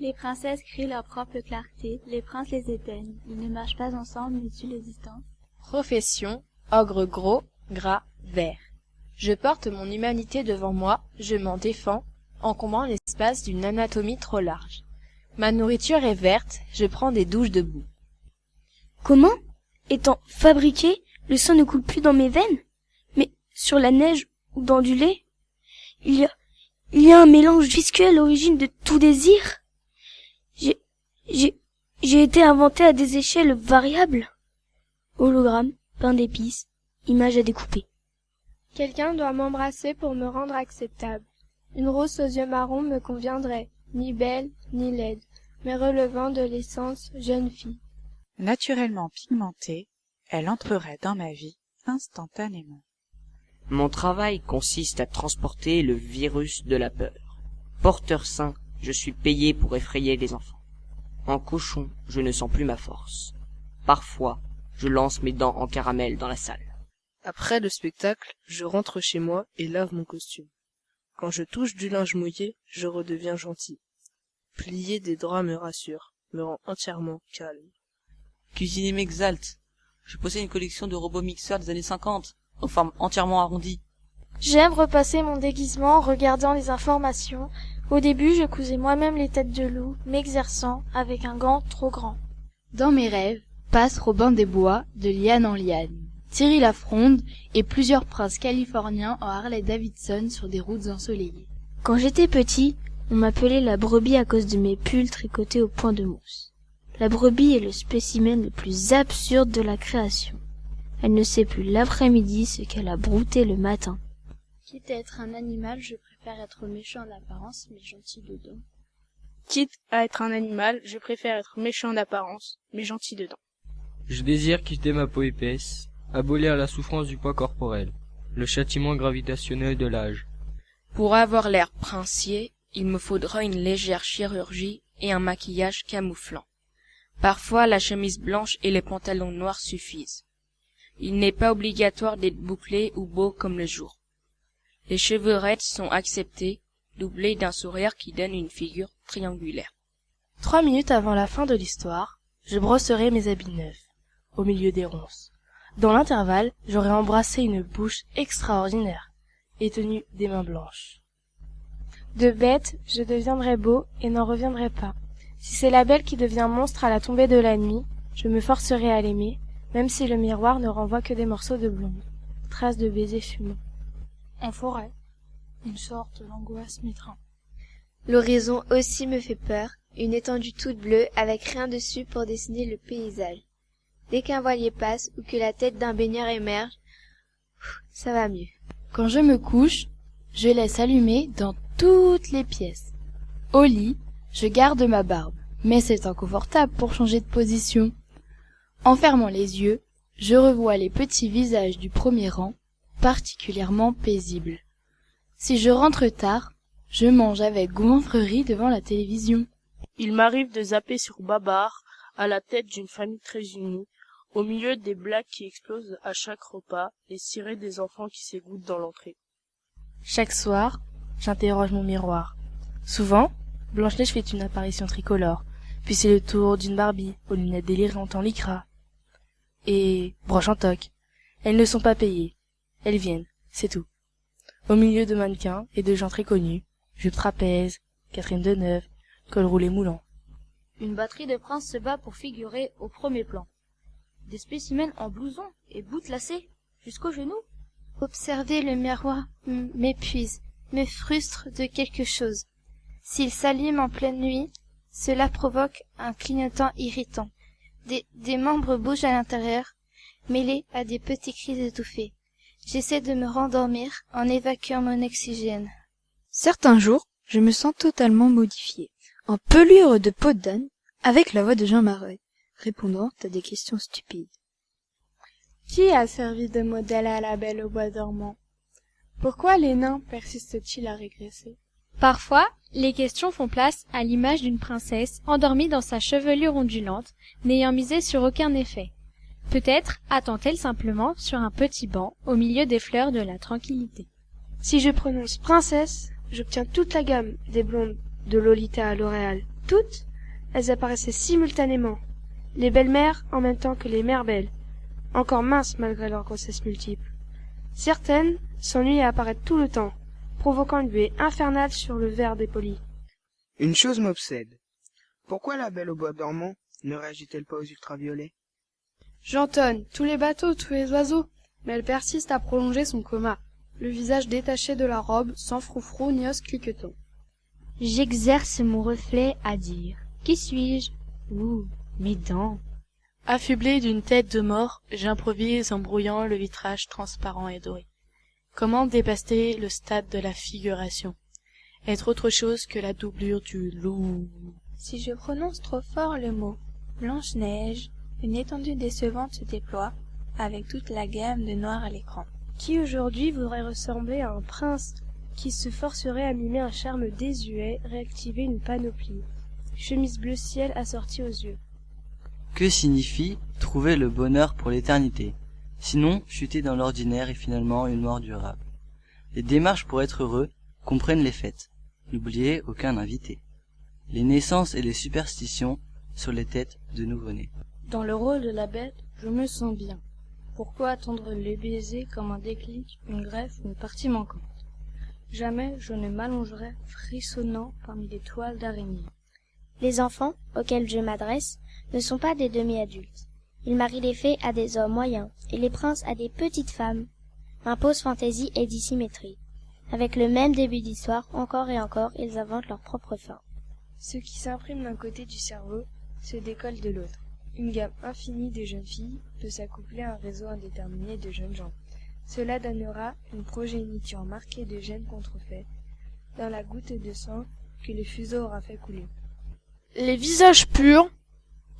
Les princesses créent leur propre clarté, les princes les éteignent. Ils ne marchent pas ensemble, mais tuent les distances. Profession, ogre gros, gras, vert. Je porte mon humanité devant moi, je m'en défends, encombrant l'espace d'une anatomie trop large. Ma nourriture est verte, je prends des douches de boue. Comment? Étant fabriqué, le sang ne coule plus dans mes veines? Mais sur la neige ou dans du lait? Il y a un mélange visqueux à l'origine de tout désir? J'ai été inventé à des échelles variables. Hologramme, pain d'épices, image à découper. Quelqu'un doit m'embrasser pour me rendre acceptable. Une rose aux yeux marrons me conviendrait, ni belle, ni laide, mais relevant de l'essence jeune fille. Naturellement pigmentée, elle entrerait dans ma vie instantanément. Mon travail consiste à transporter le virus de la peur. Porteur sain, je suis payé pour effrayer les enfants. En cochon, je ne sens plus ma force. Parfois, je lance mes dents en caramel dans la salle. Après le spectacle, je rentre chez moi et lave mon costume. Quand je touche du linge mouillé, je redeviens gentil. Plier des draps me rassure, me rend entièrement calme. Cuisiner m'exalte. Je possède une collection de robots mixeurs des années 50, aux formes entièrement arrondies. J'aime repasser mon déguisement en regardant les informations. Au début, je cousais moi-même les têtes de loup, m'exerçant avec un gant trop grand. Dans mes rêves, passent Robin des Bois, de liane en liane, Thierry Lafronde et plusieurs princes californiens en Harley-Davidson sur des routes ensoleillées. Quand j'étais petit, on m'appelait la brebis à cause de mes pulls tricotés au point de mousse. La brebis est le spécimen le plus absurde de la création. Elle ne sait plus l'après-midi ce qu'elle a brouté le matin. Quitte à être un animal, je préfère être méchant d'apparence, mais gentil dedans. Quitte à être un animal, je préfère être méchant d'apparence, mais gentil dedans. Je désire quitter ma peau épaisse, abolir la souffrance du poids corporel, le châtiment gravitationnel de l'âge. Pour avoir l'air princier, il me faudra une légère chirurgie et un maquillage camouflant. Parfois, la chemise blanche et les pantalons noirs suffisent. Il n'est pas obligatoire d'être bouclé ou beau comme le jour. Les cheveux raides sont acceptés, doublés d'un sourire qui donne une figure triangulaire. 3 minutes avant la fin de l'histoire, je brosserai mes habits neufs, au milieu des ronces. Dans l'intervalle, j'aurai embrassé une bouche extraordinaire et tenu des mains blanches. De bête, je deviendrai beau et n'en reviendrai pas. Si c'est la belle qui devient monstre à la tombée de la nuit, je me forcerai à l'aimer, même si le miroir ne renvoie que des morceaux de blonde, traces de baisers fumants. En forêt, une sorte d'angoisse m'étreint. L'horizon aussi me fait peur, une étendue toute bleue avec rien dessus pour dessiner le paysage. Dès qu'un voilier passe ou que la tête d'un baigneur émerge, ça va mieux. Quand je me couche, je laisse allumer dans toutes les pièces. Au lit, je garde ma barbe, mais c'est inconfortable pour changer de position. En fermant les yeux, je revois les petits visages du premier rang, particulièrement paisibles. Si je rentre tard, je mange avec goinfrerie devant la télévision. Il m'arrive de zapper sur Babar, à la tête d'une famille très unie, au milieu des blagues qui explosent à chaque repas et cirer des enfants qui s'égouttent dans l'entrée. Chaque soir, j'interroge mon miroir. Souvent, Blanche-Neige fait une apparition tricolore, puis c'est le tour d'une Barbie aux lunettes délirantes en lycra. Et broche en toque. Elles ne sont pas payées. Elles viennent, c'est tout. Au milieu de mannequins et de gens très connus, jupe trapèze, Catherine Deneuve, col roulé moulant. Une batterie de princes se bat pour figurer au premier plan. Des spécimens en blouson et boutes lacées jusqu'aux genoux. Observer le miroir m'épuise, me frustre de quelque chose. S'il s'allume en pleine nuit, cela provoque un clignotant irritant. Des membres bougent à l'intérieur, mêlés à des petits cris étouffés. J'essaie de me rendormir en évacuant mon oxygène. Certains jours, je me sens totalement modifiée, en pelure de peau d'âne, avec la voix de Jean Marais, répondant à des questions stupides. Qui a servi de modèle à la Belle au bois dormant? Pourquoi les nains persistent-ils à régresser? Parfois, les questions font place à l'image d'une princesse endormie dans sa chevelure ondulante, n'ayant misé sur aucun effet. Peut-être attend-elle simplement sur un petit banc au milieu des fleurs de la tranquillité. Si je prononce princesse, j'obtiens toute la gamme des blondes de Lolita à L'Oréal. Toutes, elles apparaissaient simultanément. Les belles-mères en même temps que les mères belles, encore minces malgré leurs grossesses multiples. Certaines s'ennuient à apparaître tout le temps, provoquant une buée infernale sur le verre dépoli. Une chose m'obsède. Pourquoi la belle au bois dormant ne réagit-elle pas aux ultraviolets? J'entonne tous les bateaux, tous les oiseaux, mais elle persiste à prolonger son coma, le visage détaché de la robe, sans froufrou ni os cliquetant. J'exerce mon reflet à dire. Qui suis-je? Ouh, mes dents. Affublé d'une tête de mort, j'improvise en brouillant le vitrage transparent et doré. Comment dépasser le stade de la figuration? Être autre chose que la doublure du loup. Si je prononce trop fort le mot Blanche-Neige, une étendue décevante se déploie, avec toute la gamme de noir à l'écran. Qui aujourd'hui voudrait ressembler à un prince qui se forcerait à mimer un charme désuet, réactiver une panoplie, chemise bleu ciel assortie aux yeux. Que signifie trouver le bonheur pour l'éternité? Sinon, chuter dans l'ordinaire et finalement une mort durable. Les démarches pour être heureux comprennent les fêtes. N'oubliez aucun invité. Les naissances et les superstitions sur les têtes de nouveau-nés. Dans le rôle de la bête, je me sens bien. Pourquoi attendre les baisers comme un déclic, une greffe, une partie manquante? Jamais je ne m'allongerai frissonnant parmi des toiles d'araignée. Les enfants auxquels je m'adresse ne sont pas des demi-adultes. Ils marient les fées à des hommes moyens et les princes à des petites femmes. M'impose fantaisie et dissymétrie. Avec le même début d'histoire, encore et encore, ils inventent leur propre fin. Ce qui s'imprime d'un côté du cerveau se décolle de l'autre. Une gamme infinie de jeunes filles peut s'accoupler à un réseau indéterminé de jeunes gens. Cela donnera une progéniture marquée de gènes contrefaits, dans la goutte de sang que le fuseau aura fait couler. Les visages purs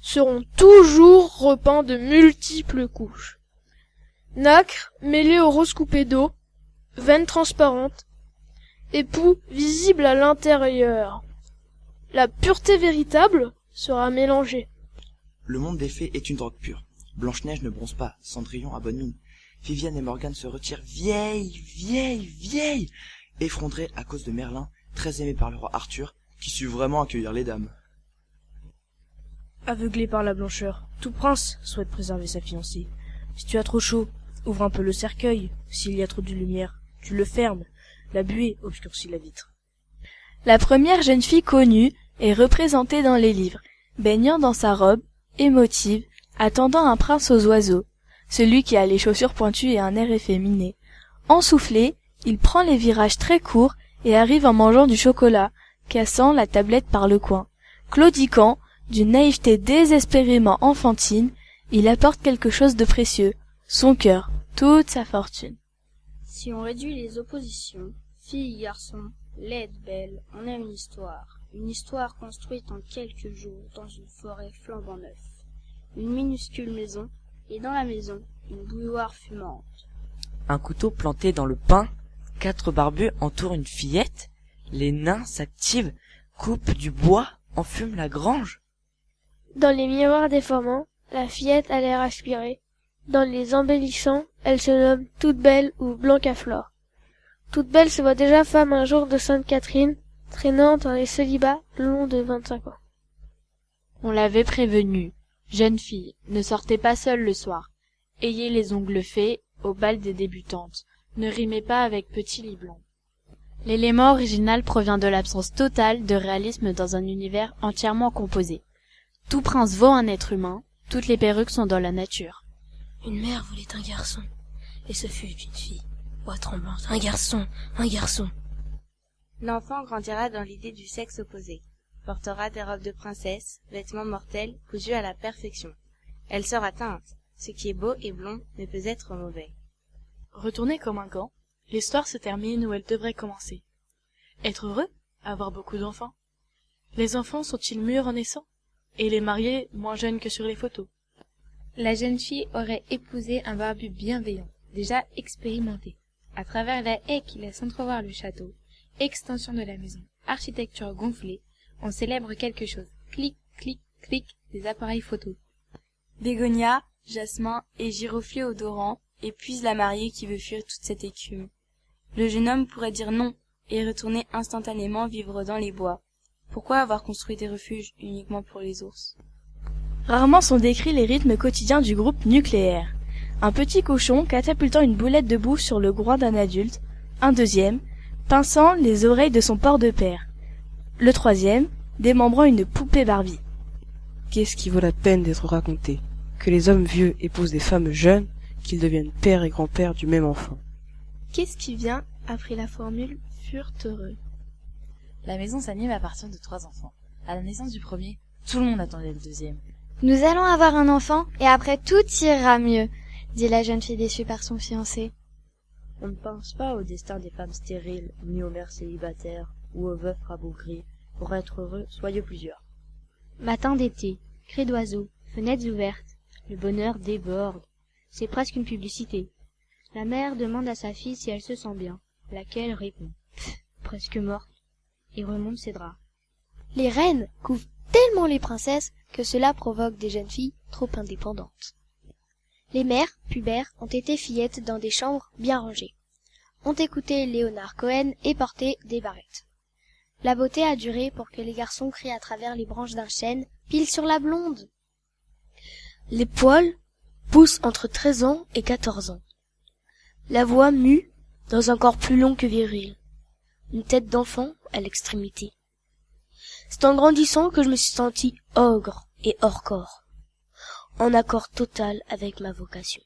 seront toujours repeints de multiples couches. Nacre mêlée au rose coupé d'eau, veines transparentes, époux visible à l'intérieur. La pureté véritable sera mélangée. Le monde des fées est une drogue pure. Blanche-Neige ne bronze pas, Cendrillon a bonne mine. Viviane et Morgane se retirent vieilles, effondrées à cause de Merlin, très aimé par le roi Arthur, qui sut vraiment accueillir les dames. Aveuglé par la blancheur, tout prince souhaite préserver sa fiancée. Si tu as trop chaud, ouvre un peu le cercueil. S'il y a trop de lumière, tu le fermes. La buée obscurcit la vitre. La première jeune fille connue est représentée dans les livres, baignant dans sa robe, émotive, attendant un prince aux oiseaux, celui qui a les chaussures pointues et un air efféminé. Ensoufflé, il prend les virages très courts et arrive en mangeant du chocolat, cassant la tablette par le coin. Claudiquant, d'une naïveté désespérément enfantine, il apporte quelque chose de précieux, son cœur, toute sa fortune. Si on réduit les oppositions, filles, garçons, laide, belle, on aime une histoire construite en quelques jours dans une forêt flambant neuve, une minuscule maison, et dans la maison, une bouilloire fumante. Un couteau planté dans le pain, 4 barbus entourent une fillette, les nains s'activent, coupent du bois, enfument la grange. Dans les miroirs déformants, la fillette a l'air aspirée. Dans les embellissants, elle se nomme Toute Belle ou Blancaflore. Toute Belle se voit déjà femme un jour de Sainte Catherine, traînant dans les célibats long de 25 ans. On l'avait prévenue. Jeune fille, ne sortez pas seule le soir. Ayez les ongles faits au bal des débutantes. Ne rimez pas avec petit lit blond. L'élément original provient de l'absence totale de réalisme dans un univers entièrement composé. Tout prince vaut un être humain, toutes les perruques sont dans la nature. Une mère voulait un garçon, et ce fut une fille. Voix tremblante, un garçon, un garçon. L'enfant grandira dans l'idée du sexe opposé, portera des robes de princesse, vêtements mortels, cousus à la perfection. Elle sera teinte, ce qui est beau et blond ne peut être mauvais. Retournée comme un gant, l'histoire se termine où elle devrait commencer. Être heureux, avoir beaucoup d'enfants. Les enfants sont-ils mûrs en naissant? Et les mariés moins jeunes que sur les photos? La jeune fille aurait épousé un barbu bienveillant, déjà expérimenté. À travers la haie qui laisse entrevoir le château, extension de la maison, architecture gonflée, on célèbre quelque chose. Clic, clic, clic, des appareils photo. Bégonia, jasmin et giroflée odorant épuisent la mariée qui veut fuir toute cette écume. Le jeune homme pourrait dire non et retourner instantanément vivre dans les bois. Pourquoi avoir construit des refuges uniquement pour les ours? Rarement sont décrits les rythmes quotidiens du groupe nucléaire. Un petit cochon catapultant une boulette de boue sur le groin d'un adulte, un deuxième pinçant les oreilles de son porc de père, le troisième démembrant une poupée Barbie. Qu'est-ce qui vaut la peine d'être raconté? Que les hommes vieux épousent des femmes jeunes, qu'ils deviennent père et grand-père du même enfant. Qu'est-ce qui vient après la formule furent heureux? La maison s'anime à partir de 3 enfants. À la naissance du premier, tout le monde attendait le deuxième. Nous allons avoir un enfant et après tout ira mieux, dit la jeune fille déçue par son fiancé. On ne pense pas au destin des femmes stériles, ni aux mères célibataires, ou aux veufs rabougris. Pour être heureux, soyez plusieurs. Matin d'été, cris d'oiseaux, fenêtres ouvertes, le bonheur déborde. C'est presque une publicité. La mère demande à sa fille si elle se sent bien, laquelle répond « presque morte » et remonte ses draps. Les reines couvrent tellement les princesses que cela provoque des jeunes filles trop indépendantes. Les mères, pubères, ont été fillettes dans des chambres bien rangées, ont écouté Léonard Cohen et porté des barrettes. La beauté a duré pour que les garçons crient à travers les branches d'un chêne « Pile sur la blonde !» Les poils poussent entre 13 ans et 14 ans. La voix mue dans un corps plus long que viril. Une tête d'enfant à l'extrémité. C'est en grandissant que je me suis senti ogre et hors corps, en accord total avec ma vocation.